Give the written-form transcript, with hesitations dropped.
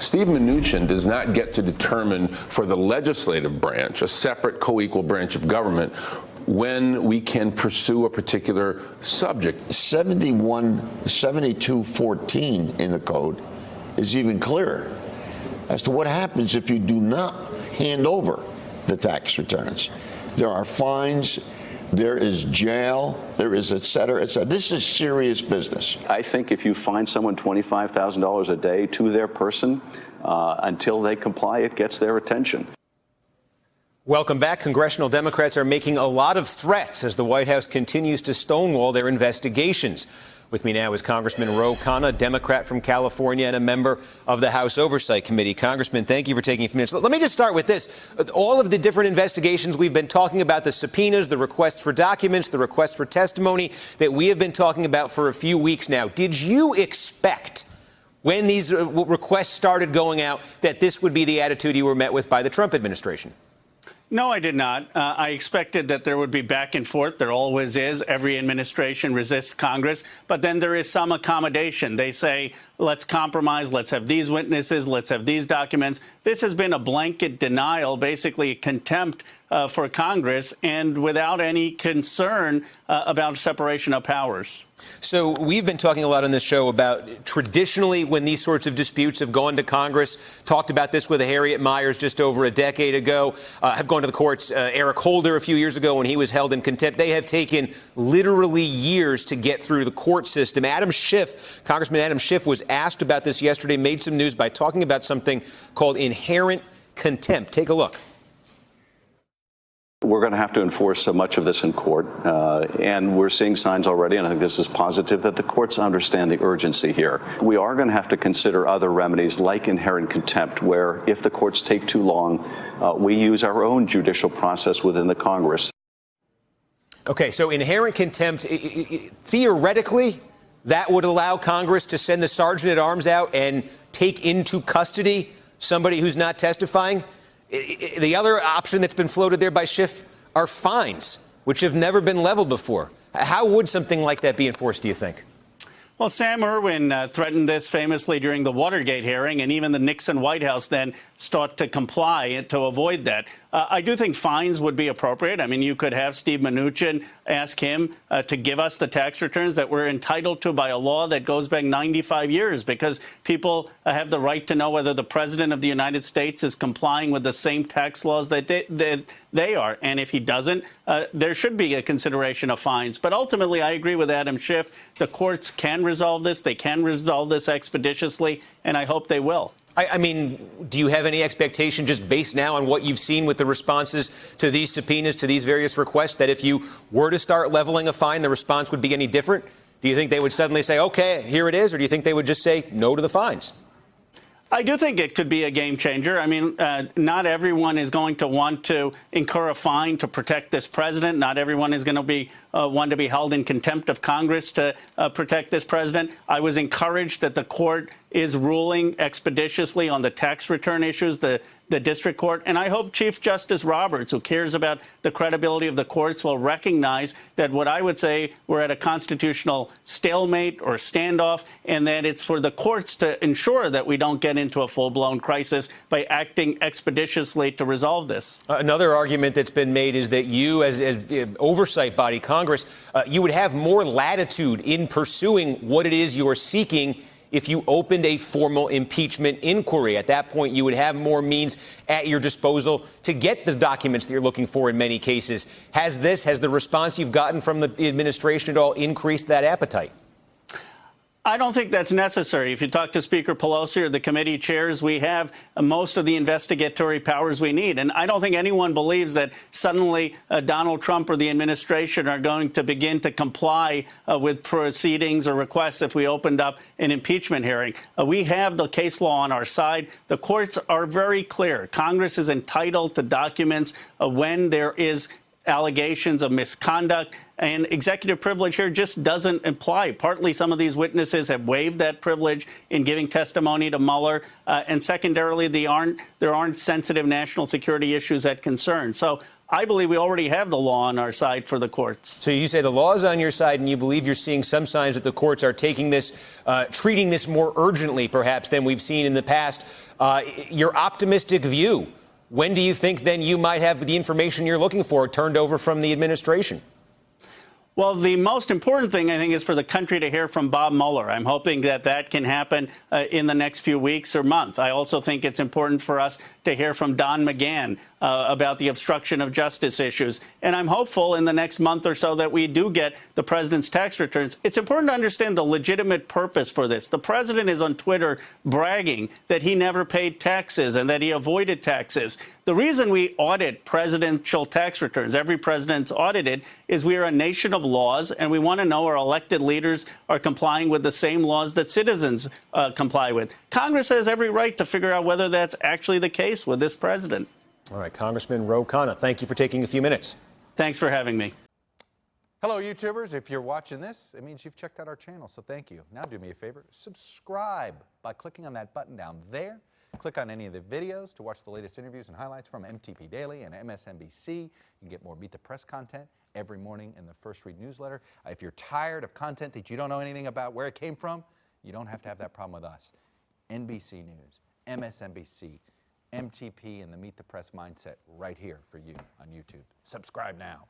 Steve Mnuchin does not get to determine for the legislative branch, a separate co-equal branch of government, when we can pursue a particular subject. 7214 in the code is even clearer as to what happens if you do not hand over the tax returns. There are fines, there is jail, there is et cetera, et cetera. This is serious business. I think if you fine someone $25,000 a day to their person, until they comply, it gets their attention. Welcome back. Congressional Democrats are making a lot of threats as the White House continues to stonewall their investigations. With me now is Congressman Ro Khanna, Democrat from California and a member of the House Oversight Committee. Congressman, thank you for taking a few minutes. Let me just start with this. All of the different investigations we've been talking about, the subpoenas, the requests for documents, the requests for testimony that we have been talking about for a few weeks now. Did you expect, when these requests started going out, that this would be the attitude you were met with by the Trump administration? No, I did not. I expected that there would be back and forth. There always is. Every administration resists Congress. But then there is some accommodation. They say, let's compromise. Let's have these witnesses. Let's have these documents. This has been a blanket denial, basically contempt for Congress, and without any concern about separation of powers. So we've been talking a lot on this show about traditionally when these sorts of disputes have gone to Congress, talked about this with Harriet Miers just over a decade ago, have gone to the courts. Eric Holder a few years ago when he was held in contempt. They have taken literally years to get through the court system. Adam Schiff, Congressman Adam Schiff, was asked about this yesterday, made some news by talking about something called inherent contempt. Take a look. We're going to have to enforce so much of this in court, and we're seeing signs already, and I think this is positive, that the courts understand the urgency here. We are going to have to consider other remedies like inherent contempt, where if the courts take too long, we use our own judicial process within the Congress. Okay, so inherent contempt, theoretically, that would allow Congress to send the sergeant at arms out and take into custody somebody who's not testifying. The other option that's been floated there by Schiff are fines, which have never been leveled before. How would something like that be enforced, do you think? Well, Sam Erwin threatened this famously during the Watergate hearing, and even the Nixon White House then sought to comply to avoid that. I do think fines would be appropriate. I mean, you could have Steve Mnuchin ask him to give us the tax returns that we're entitled to by a law that goes back 95 years, because people have the right to know whether the president of the United States is complying with the same tax laws that they are. And if he doesn't, there should be a consideration of fines. But ultimately, I agree with Adam Schiff. The courts can resolve this. They can resolve this expeditiously, and I hope they will. I mean, do you have any expectation, just based now on what you've seen with the responses to these subpoenas, to these various requests, that if you were to start leveling a fine, the response would be any different? Do you think they would suddenly say, OK, here it is, or do you think they would just say no to the fines? I do think it could be a game changer. I mean, not everyone is going to want to incur a fine to protect this president. Not everyone is going to be want to be held in contempt of Congress to protect this president. I was encouraged that the court is ruling expeditiously on the tax return issues, the district court. And I hope Chief Justice Roberts, who cares about the credibility of the courts, will recognize that what I would say we're at a constitutional stalemate or standoff, and that it's for the courts to ensure that we don't get into a full-blown crisis by acting expeditiously to resolve this. Another argument that's been made is that you, as oversight body, Congress, you would have more latitude in pursuing what it is you're seeking if you opened a formal impeachment inquiry. At that point, you would have more means at your disposal to get the documents that you're looking for in many cases. Has the response you've gotten from the administration at all increased that appetite? I don't think that's necessary. If you talk to Speaker Pelosi or the committee chairs, we have most of the investigatory powers we need. And I don't think anyone believes that suddenly Donald Trump or the administration are going to begin to comply with proceedings or requests if we opened up an impeachment hearing. We have the case law on our side. The courts are very clear. Congress is entitled to documents when there is allegations of misconduct, and executive privilege here just doesn't apply. Partly, some of these witnesses have waived that privilege in giving testimony to Mueller, and secondarily, there aren't sensitive national security issues at concern. So I believe we already have the law on our side for the courts. So you say the law is on your side, and you believe you're seeing some signs that the courts are taking this, treating this more urgently, perhaps, than we've seen in the past. Your optimistic view, when do you think then you might have the information you're looking for turned over from the administration? Well, the most important thing, I think, is for the country to hear from Bob Mueller. I'm hoping that that can happen in the next few weeks or month. I also think it's important for us to hear from Don McGahn about the obstruction of justice issues. And I'm hopeful in the next month or so that we do get the president's tax returns. It's important to understand the legitimate purpose for this. The president is on Twitter bragging that he never paid taxes and that he avoided taxes. The reason we audit presidential tax returns, every president's audited, is we are a nation of laws, and we want to know our elected leaders are complying with the same laws that citizens comply with. Congress has every right to figure out whether that's actually the case with this president. All right, Congressman Ro Khanna, thank you for taking a few minutes. Thanks for having me. Hello, YouTubers. If you're watching this, it means you've checked out our channel, so thank you. Now do me a favor, subscribe by clicking on that button down there. Click on any of the videos to watch the latest interviews and highlights from MTP Daily and MSNBC. You can get more Meet the Press content every morning in the First Read newsletter. If you're tired of content that you don't know anything about where it came from, you don't have to have that problem with us. NBC News, MSNBC, MTP, and the Meet the Press mindset right here for you on YouTube. Subscribe now.